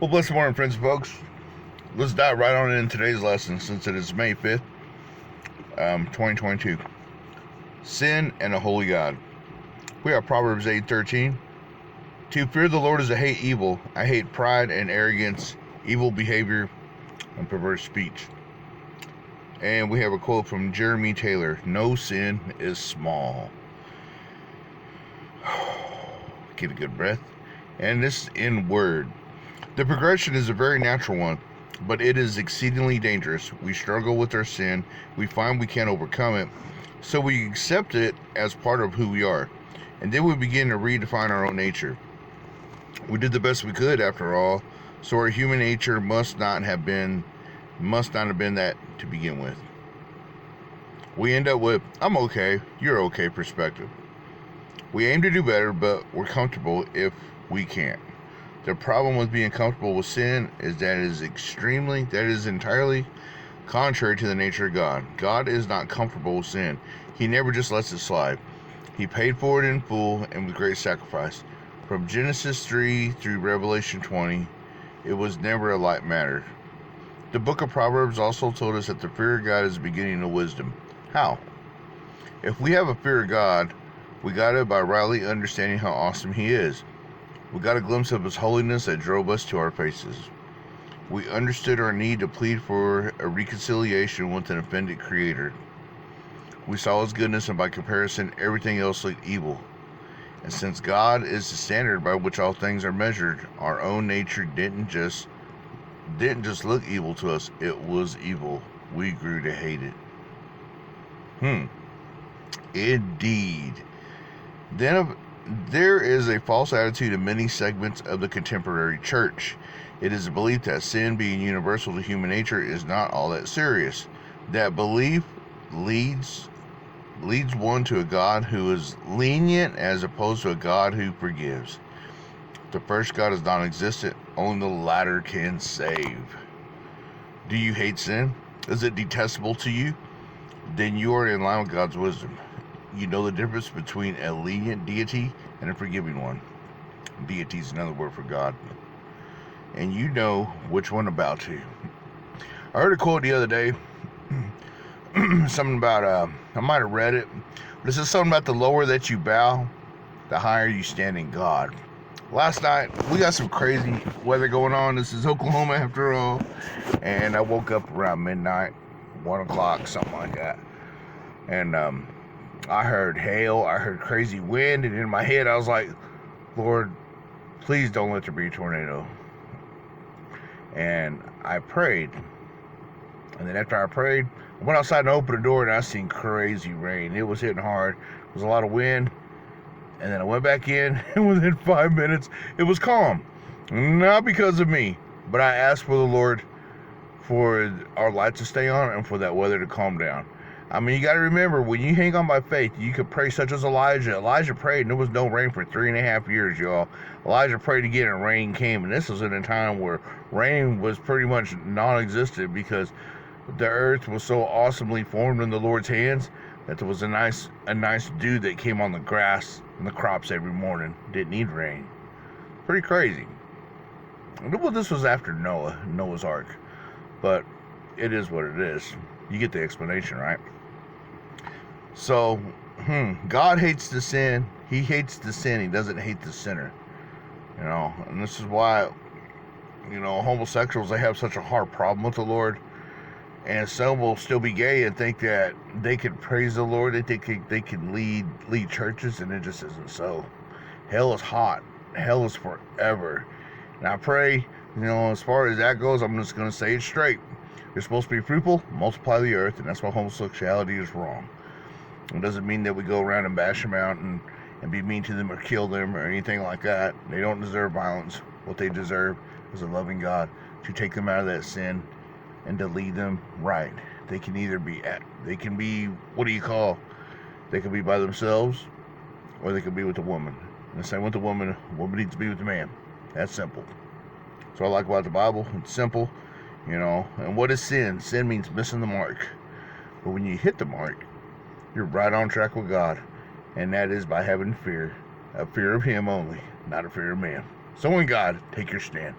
Well, blessed morning, friends and folks. Let's dive right on in today's lesson since it is May 5th, 2022. Sin and a holy God. We have Proverbs 8:13. To fear the Lord is to hate evil. I hate pride and arrogance, evil behavior, and perverse speech. And we have a quote from Jeremy Taylor. No sin is small. Get a good breath. And this is in word. The progression is a very natural one, but it is exceedingly dangerous. We struggle with our sin, we find we can't overcome it, so we accept it as part of who we are, and then we begin to redefine our own nature. We did the best we could after all, so our human nature must not have been that to begin with. We end up with, I'm okay, you're okay perspective. We aim to do better, but we're comfortable if we can't. The problem with being comfortable with sin is that it is entirely contrary to the nature of God. God is not comfortable with sin. He never just lets it slide. He paid for it in full and with great sacrifice. From Genesis 3 through Revelation 20, it was never a light matter. The book of Proverbs also told us that the fear of God is the beginning of wisdom. How? If we have a fear of God, we got it by rightly understanding how awesome He is. We got a glimpse of His holiness that drove us to our faces. We understood our need to plead for a reconciliation with an offended Creator. We saw His goodness, and by comparison, everything else looked evil. And since God is the standard by which all things are measured, our own nature didn't just look evil to us, it was evil. We grew to hate it. Indeed. Then there is a false attitude in many segments of the contemporary church. It is a belief that sin, being universal to human nature, is not all that serious. That belief leads one to a God who is lenient as opposed to a God who forgives. The first God is non-existent. Only the latter can save. Do you hate sin? Is it detestable to you? Then you are in line with God's wisdom. You know the difference between a lenient deity and a forgiving one. Deity is another word for God. And you know which one about to. I heard a quote the other day. Something about, I might have read it. But it says something about the lower that you bow, the higher you stand in God. Last night, we got some crazy weather going on. This is Oklahoma after all. And I woke up around midnight, 1 o'clock, something like that. And, I heard hail, I heard crazy wind, and in my head I was like, Lord, please don't let there be a tornado. And I prayed. And then after I prayed, I went outside and opened the door, and I seen crazy rain. It was hitting hard. There was a lot of wind. And then I went back in, and within 5 minutes, it was calm. Not because of me, but I asked for the Lord for our lights to stay on and for that weather to calm down. I mean, you got to remember, when you hang on by faith, you could pray such as Elijah. Elijah prayed, and there was no rain for 3.5 years, y'all. Elijah prayed again, and rain came. And this was in a time where rain was pretty much non-existent because the earth was so awesomely formed in the Lord's hands that there was a nice dew that came on the grass and the crops every morning. Didn't need rain. Pretty crazy. Well, this was after Noah's Ark. But it is what it is. You get the explanation, right? So, God hates the sin. He hates the sin. He doesn't hate the sinner. And this is why, homosexuals, they have such a hard problem with the Lord. And some will still be gay and think that they can praise the Lord. They think they can lead churches, and it just isn't so. Hell is hot. Hell is forever. And I pray, as far as that goes, I'm just going to say it straight. You're supposed to be fruitful, multiply the earth, and that's why homosexuality is wrong. It doesn't mean that we go around and bash them out and be mean to them or kill them or anything like that. They don't deserve violence. What they deserve is a loving God to take them out of that sin and to lead them right. They can either be, they can be by themselves, or they can be with a woman. And the same with the woman needs to be with the man. That's simple. So I like about the Bible. It's simple. And what is sin? Sin means missing the mark. But when you hit the mark, you're right on track with God. And that is by having fear. A fear of Him only, not a fear of man. So in God, take your stand.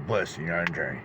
Bless you on your journey.